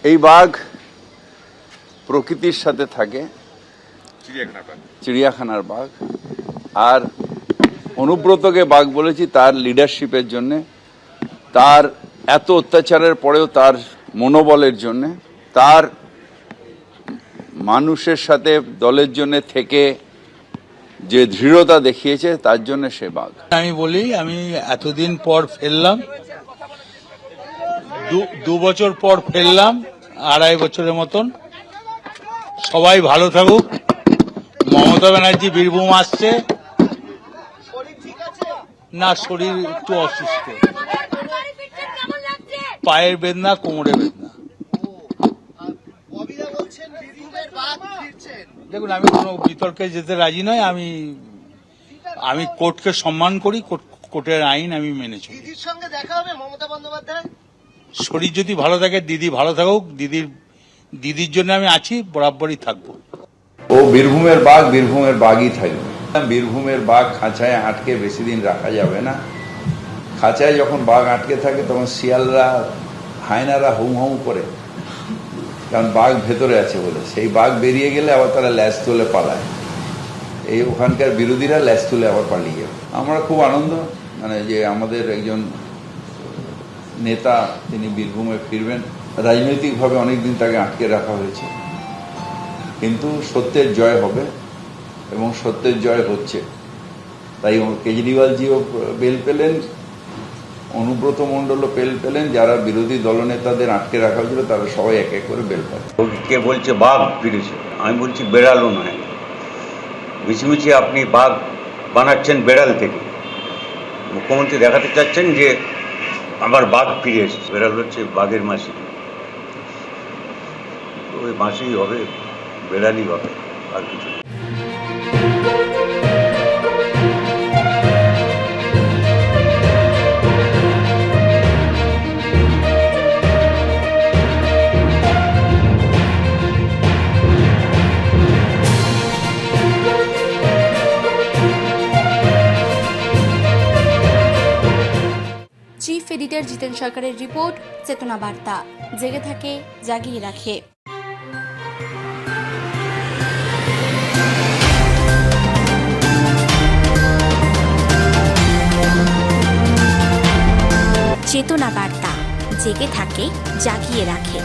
এই বাঘ প্রকৃতির সাথে থাকে, চিড়িয়াখানার বাঘ। আর অনুব্রতকে বাঘ বলেছি তার লিডারশিপের জন্যে, তার এত অত্যাচারের পরেও তার মনোবলের জন্যে, তার মানুষের সাথে দলের জন্য থেকে যে দৃঢ়তা দেখিয়েছে তার জন্য সে বাঘ। আমি বলি, আমি এতদিন পর ফেললাম, 2 বছর পর ফেললাম, 2.5 বছরের মতন। সবাই ভালো থাকুক। মমতা ব্যানার্জি বীরভূম আসছে না, শরীর একটু অসুস্থ, পায়ের বেদনা, কোমরে বেদনা। দেখুন, আমি কোনো বিতর্কে যেতে রাজি নয়। আমি কোর্টকে সম্মান করি, কোর্টের আইন আমি মেনে চলি। দিদির সঙ্গে দেখা হবে মমতা বন্দ্যোপাধ্যায়? শরীর যদি ভালো থাকে, দিদি ভালো থাকুক, দিদির জন্য আমি আছি, বরাবরই থাকবো। ও বীরভূমের বাঘ, বীরভূমের বাঘই থাকবে। বীরভূমের বাঘ খাঁচায় আটকে বেশি দিন রাখা যাবে না। খাঁচায় যখন বাঘ আটকে থাকে তখন শিয়ালরা, হায়নারা হুম হুম করে, কারণ বাঘ ভেতরে আছে বলে। সেই বাঘ বেরিয়ে গেলে আবার তারা ল্যাজ তুলে পালায়। এই ওখানকার বিরোধীরা ল্যাজ তুলে আবার পালিয়ে যাবে। আমরা খুব আনন্দ, যে আমাদের একজন নেতা তিনি বীরভূমে ফিরবেন। রাজনৈতিকভাবে অনেকদিন তাকে আটকে রাখা হয়েছে, কিন্তু সত্যের জয় হবে এবং সত্যের জয় হচ্ছে। তাই কেজরিওয়ালজিও বেল পেলেন, অনুব্রত মণ্ডলও বেল পেলেন। যারা বিরোধী দলনেতাদের আটকে রাখা হয়েছিল তারা সবাই এক এক করে বেল পায়। কে বলছে বাঘ ফিরেছে, আমি বলছি বেড়ালও নয়। মিছিমিছি আপনি বাঘ বানাচ্ছেন বেড়াল থেকে। মুখ্যমন্ত্রী দেখাতে চাচ্ছেন যে আমার বাঘ ফিরে এসেছে। বেড়াল হচ্ছে বাঘের মাসি, ওই মাসিই হবে, বেড়ালই হবে, আর কিছু না। চিফ এডিটর জিতেন সরকারের রিপোর্ট, চেতনা বার্তা। জেগে থাকে, জাগিয়ে রাখে। চেতনা বার্তা, জেগে থাকে, জাগিয়ে রাখে।